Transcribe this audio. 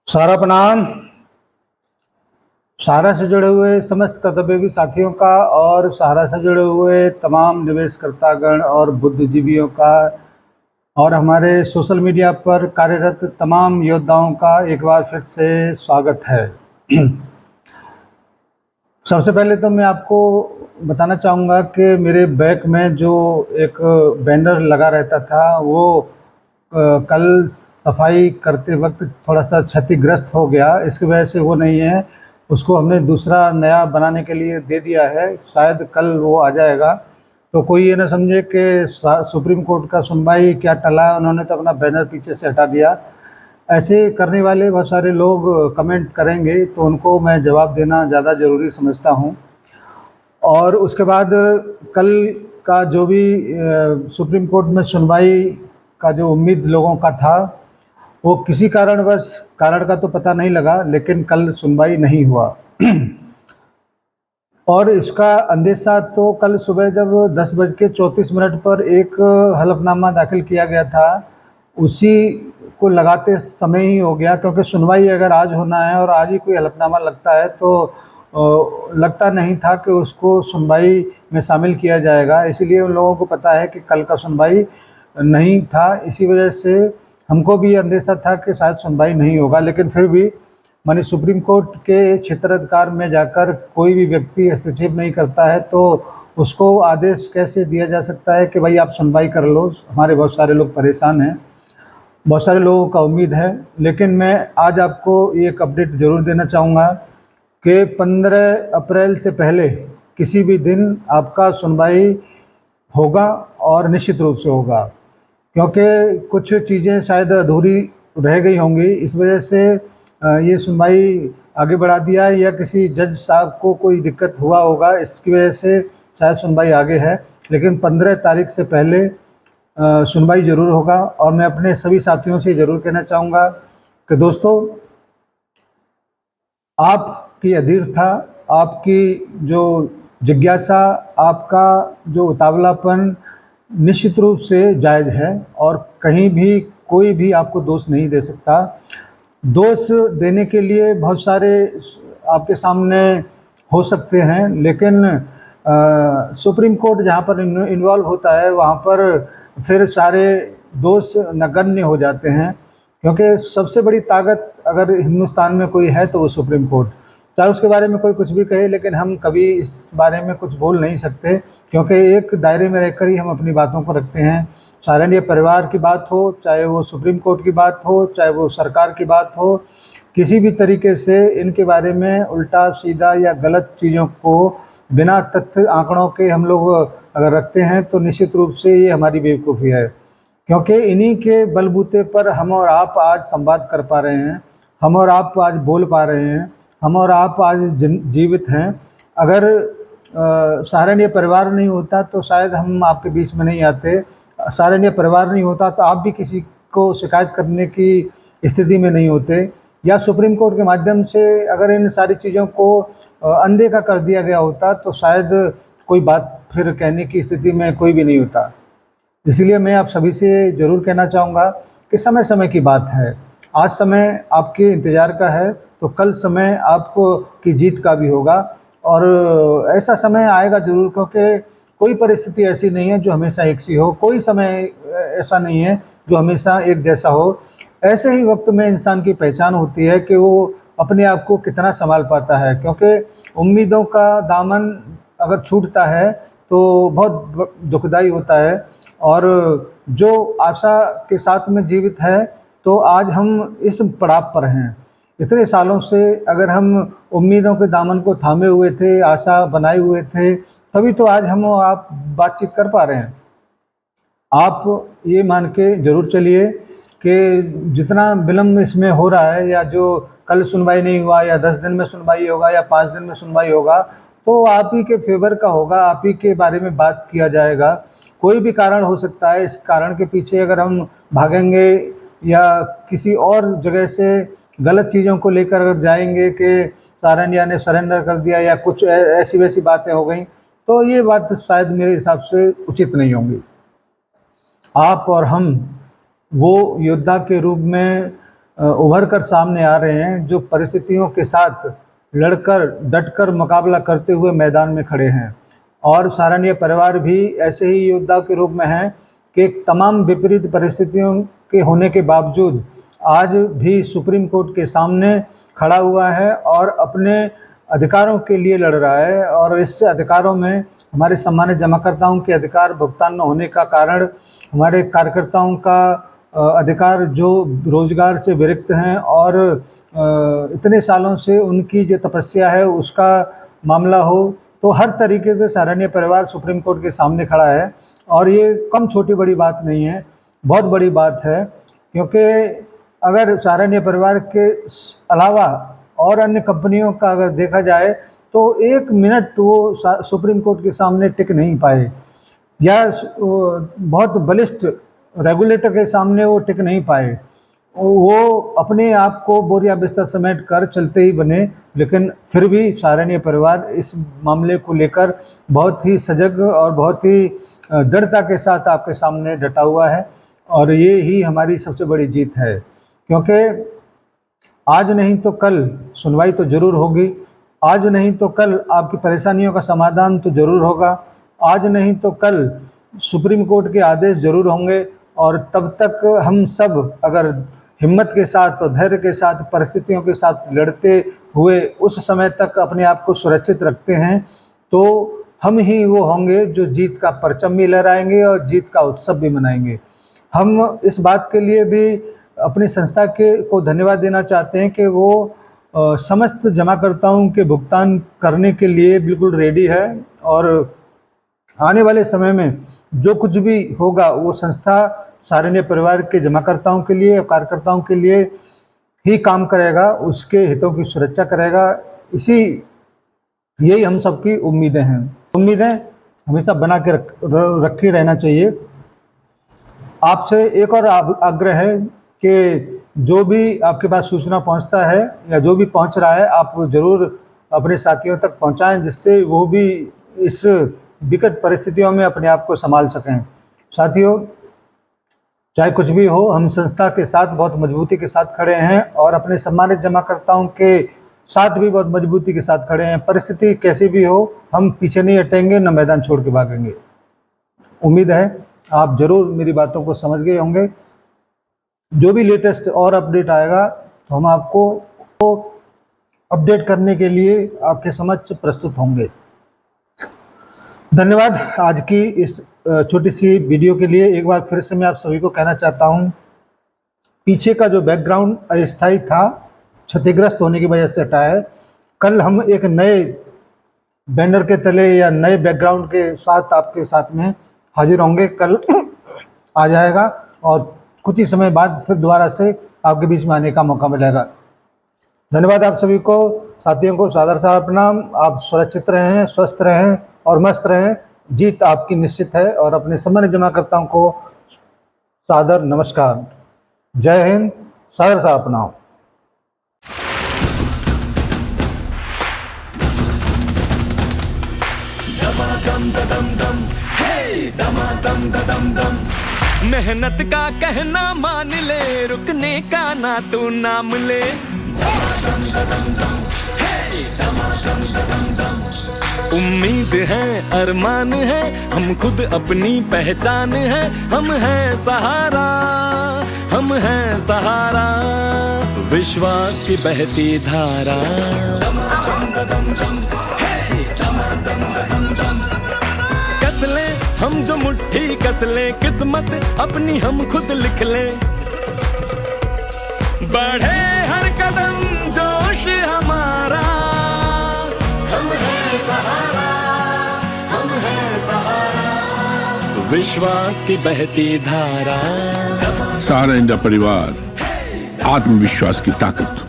सारा प्रणाम। सहारा से जुड़े हुए समस्त कर्तव्ययोगी साथियों का और सहारा से जुड़े हुए तमाम निवेशकर्तागण और बुद्धिजीवियों का और हमारे सोशल मीडिया पर कार्यरत तमाम योद्धाओं का एक बार फिर से स्वागत है। सबसे पहले तो मैं आपको बताना चाहूँगा कि मेरे बैक में जो एक बैनर लगा रहता था वो कल सफाई करते वक्त थोड़ा सा क्षतिग्रस्त हो गया। इसकी वजह से वो नहीं है, उसको हमने दूसरा नया बनाने के लिए दे दिया है, शायद कल वो आ जाएगा। तो कोई ये ना समझे कि सुप्रीम कोर्ट का सुनवाई क्या टला, उन्होंने तो अपना बैनर पीछे से हटा दिया। ऐसे करने वाले बहुत सारे लोग कमेंट करेंगे तो उनको मैं जवाब देना ज़्यादा ज़रूरी समझता हूँ। और उसके बाद कल का जो भी सुप्रीम कोर्ट में सुनवाई का जो उम्मीद लोगों का था वो किसी कारणवश, कारण का तो पता नहीं लगा, लेकिन कल सुनवाई नहीं हुआ। और इसका अंदेशा तो कल सुबह जब 10:34 पर एक हलफनामा दाखिल किया गया था उसी को लगाते समय ही हो गया, क्योंकि सुनवाई अगर आज होना है और आज ही कोई हलफनामा लगता है तो लगता नहीं था कि उसको सुनवाई में शामिल किया जाएगा। इसीलिए उन लोगों को पता है कि कल का सुनवाई नहीं था, इसी वजह से हमको भी अंदेशा था कि शायद सुनवाई नहीं होगा। लेकिन फिर भी मानी सुप्रीम कोर्ट के क्षेत्राधिकार में जाकर कोई भी व्यक्ति हस्तक्षेप नहीं करता है तो उसको आदेश कैसे दिया जा सकता है कि भाई आप सुनवाई कर लो। हमारे बहुत सारे लोग परेशान हैं, बहुत सारे लोगों का उम्मीद है। लेकिन मैं आज आपको एक अपडेट ज़रूर देना चाहूँगा कि 15 अप्रैल से पहले किसी भी दिन आपका सुनवाई होगा और निश्चित रूप से होगा, क्योंकि कुछ चीज़ें शायद अधूरी रह गई होंगी, इस वजह से ये सुनवाई आगे बढ़ा दिया है, या किसी जज साहब को कोई दिक्कत हुआ होगा इसकी वजह से शायद सुनवाई आगे है। लेकिन 15 तारीख से पहले सुनवाई ज़रूर होगा। और मैं अपने सभी साथियों से ज़रूर कहना चाहूँगा कि दोस्तों, आपकी अधीरता, आपकी जो जिज्ञासा, आपका जो उतावलापन निश्चित रूप से जायज़ है और कहीं भी कोई भी आपको दोष नहीं दे सकता। दोष देने के लिए बहुत सारे आपके सामने हो सकते हैं, लेकिन सुप्रीम कोर्ट जहाँ पर इन्वॉल्व होता है वहाँ पर फिर सारे दोष नगण्य हो जाते हैं, क्योंकि सबसे बड़ी ताकत अगर हिंदुस्तान में कोई है तो वो सुप्रीम कोर्ट। चाहे उसके बारे में कोई कुछ भी कहे, लेकिन हम कभी इस बारे में कुछ बोल नहीं सकते, क्योंकि एक दायरे में रहकर ही हम अपनी बातों को रखते हैं। चाहे परिवार की बात हो, चाहे वो सुप्रीम कोर्ट की बात हो, चाहे वो सरकार की बात हो, किसी भी तरीके से इनके बारे में उल्टा सीधा या गलत चीज़ों को बिना तथ्य आंकड़ों के हम लोग अगर रखते हैं तो निश्चित रूप से ये हमारी बेवकूफ़ी है। क्योंकि इन्हीं के बलबूते पर हम और आप आज संवाद कर पा रहे हैं, हम और आप आज बोल पा रहे हैं, हम और आप आज जीवित हैं। अगर सहारनीय परिवार नहीं होता तो शायद हम आपके बीच में नहीं आते। सहारनीय परिवार नहीं होता तो आप भी किसी को शिकायत करने की स्थिति में नहीं होते। या सुप्रीम कोर्ट के माध्यम से अगर इन सारी चीज़ों को अनदेखा कर दिया गया होता तो शायद कोई बात फिर कहने की स्थिति में कोई भी नहीं होता। इसलिए मैं आप सभी से ज़रूर कहना चाहूँगा कि समय समय की बात है। आज समय आपके इंतज़ार का है तो कल समय आपको की जीत का भी होगा। और ऐसा समय आएगा ज़रूर, क्योंकि कोई परिस्थिति ऐसी नहीं है जो हमेशा एक सी हो, कोई समय ऐसा नहीं है जो हमेशा एक जैसा हो। ऐसे ही वक्त में इंसान की पहचान होती है कि वो अपने आप को कितना संभाल पाता है, क्योंकि उम्मीदों का दामन अगर छूटता है तो बहुत दुखदाई होता है। और जो आशा के साथ में जीवित है तो आज हम इस पड़ाव पर हैं। इतने सालों से अगर हम उम्मीदों के दामन को थामे हुए थे, आशा बनाए हुए थे, तभी तो आज हम और आप बातचीत कर पा रहे हैं। आप ये मान के ज़रूर चलिए कि जितना विलम्ब इसमें हो रहा है, या जो कल सुनवाई नहीं हुआ या 10 दिन में सुनवाई होगा या 5 दिन में सुनवाई होगा, तो आप ही के फेवर का होगा, आप ही के बारे में बात किया जाएगा। कोई भी कारण हो सकता है, इस कारण के पीछे अगर हम भागेंगे या किसी और जगह से गलत चीज़ों को लेकर अगर जाएंगे कि सारंगिया ने सरेंडर कर दिया या कुछ ऐसी वैसी बातें हो गई, तो ये बात शायद मेरे हिसाब से उचित नहीं होंगी। आप और हम वो योद्धा के रूप में उभर कर सामने आ रहे हैं, जो परिस्थितियों के साथ लड़कर डटकर मुकाबला करते हुए मैदान में खड़े हैं। और सराहनीय परिवार भी ऐसे ही योद्धा के रूप में हैं कि तमाम विपरीत परिस्थितियों के होने के बावजूद आज भी सुप्रीम कोर्ट के सामने खड़ा हुआ है और अपने अधिकारों के लिए लड़ रहा है। और इस अधिकारों में हमारे सम्मानित जमाकर्ताओं के अधिकार भुगतान न होने का कारण, हमारे कार्यकर्ताओं का अधिकार जो रोजगार से विरक्त हैं और इतने सालों से उनकी जो तपस्या है उसका मामला हो, तो हर तरीके से सराहनीय परिवार सुप्रीम कोर्ट के सामने खड़ा है। और ये कम छोटी बड़ी बात नहीं है, बहुत बड़ी बात है, क्योंकि अगर सराहनीय परिवार के अलावा और अन्य कंपनियों का अगर देखा जाए तो 1 मिनट वो सुप्रीम कोर्ट के सामने टिक नहीं पाए, या बहुत बलिष्ठ रेगुलेटर के सामने वो टिक नहीं पाए। वो अपने आप को बोरिया बिस्तर समेट कर चलते ही बने, लेकिन फिर भी सराहनीय परिवार इस मामले को लेकर बहुत ही सजग और बहुत ही दृढ़ता के साथ आपके सामने डटा हुआ है। और ये ही हमारी सबसे बड़ी जीत है, क्योंकि आज नहीं तो कल सुनवाई तो ज़रूर होगी, आज नहीं तो कल आपकी परेशानियों का समाधान तो ज़रूर होगा, आज नहीं तो कल सुप्रीम कोर्ट के आदेश ज़रूर होंगे। और तब तक हम सब अगर हिम्मत के साथ और धैर्य के साथ परिस्थितियों के साथ लड़ते हुए उस समय तक अपने आप को सुरक्षित रखते हैं, तो हम ही वो होंगे जो जीत का परचम भी लहराएंगे और जीत का उत्सव भी मनाएंगे। हम इस बात के लिए भी अपनी संस्था को धन्यवाद देना चाहते हैं कि वो समस्त जमाकर्ताओं के भुगतान करने के लिए बिल्कुल रेडी है, और आने वाले समय में जो कुछ भी होगा वो संस्था सराहनीय परिवार के जमाकर्ताओं के लिए, कार्यकर्ताओं के लिए ही काम करेगा, उसके हितों की सुरक्षा करेगा। यही हम सबकी उम्मीदें हैं। उम्मीदें हमेशा बना के रखी रहना चाहिए। आपसे एक और आग्रह है कि जो भी आपके पास सूचना पहुंचता है या जो भी पहुंच रहा है, आप ज़रूर अपने साथियों तक पहुंचाएं, जिससे वो भी इस विकट परिस्थितियों में अपने आप को संभाल सकें। साथियों, चाहे कुछ भी हो, हम संस्था के साथ बहुत मजबूती के साथ खड़े हैं और अपने सम्मानित जमाकर्ताओं के साथ भी बहुत मजबूती के साथ खड़े हैं। परिस्थिति कैसी भी हो, हम पीछे नहीं हटेंगे, न मैदान छोड़ के भागेंगे। उम्मीद है आप ज़रूर मेरी बातों को समझ गए होंगे। जो भी लेटेस्ट और अपडेट आएगा तो हम आपको अपडेट करने के लिए आपके समक्ष प्रस्तुत होंगे। धन्यवाद आज की इस छोटी सी वीडियो के लिए। एक बार फिर से मैं आप सभी को कहना चाहता हूँ, पीछे का जो बैकग्राउंड अस्थायी था, क्षतिग्रस्त होने की वजह से हटाया है। कल हम एक नए बैनर के तले या नए बैकग्राउंड के साथ आपके साथ में हाजिर होंगे। कल आ जाएगा और कुछ ही समय बाद फिर दोबारा से आपके बीच में आने का मौका मिलेगा। धन्यवाद आप सभी को, साथियों को सादर सा प्रणाम। आप सुरक्षित रहें, स्वस्थ रहें और मस्त रहें। जीत आपकी निश्चित है। और अपने सम्मानित जमाकर्ताओं को सादर नमस्कार। जय हिंद, सादर सा प्रणाम। मेहनत का कहना मान ले, रुकने का ना तू नाम ले। उम्मीद है, अरमान है, हम खुद अपनी पहचान है। हम हैं सहारा, हम हैं सहारा, विश्वास की बहती धारा। कस ले हम जो मुट्ठी कस ले, किस्मत अपनी हम खुद लिख ले। बढ़े हर कदम जोश हमारा, हम हैं सहारा, हम हैं सहारा, विश्वास की बहती धारा। सहारा इंडिया परिवार, आत्मविश्वास की ताकत।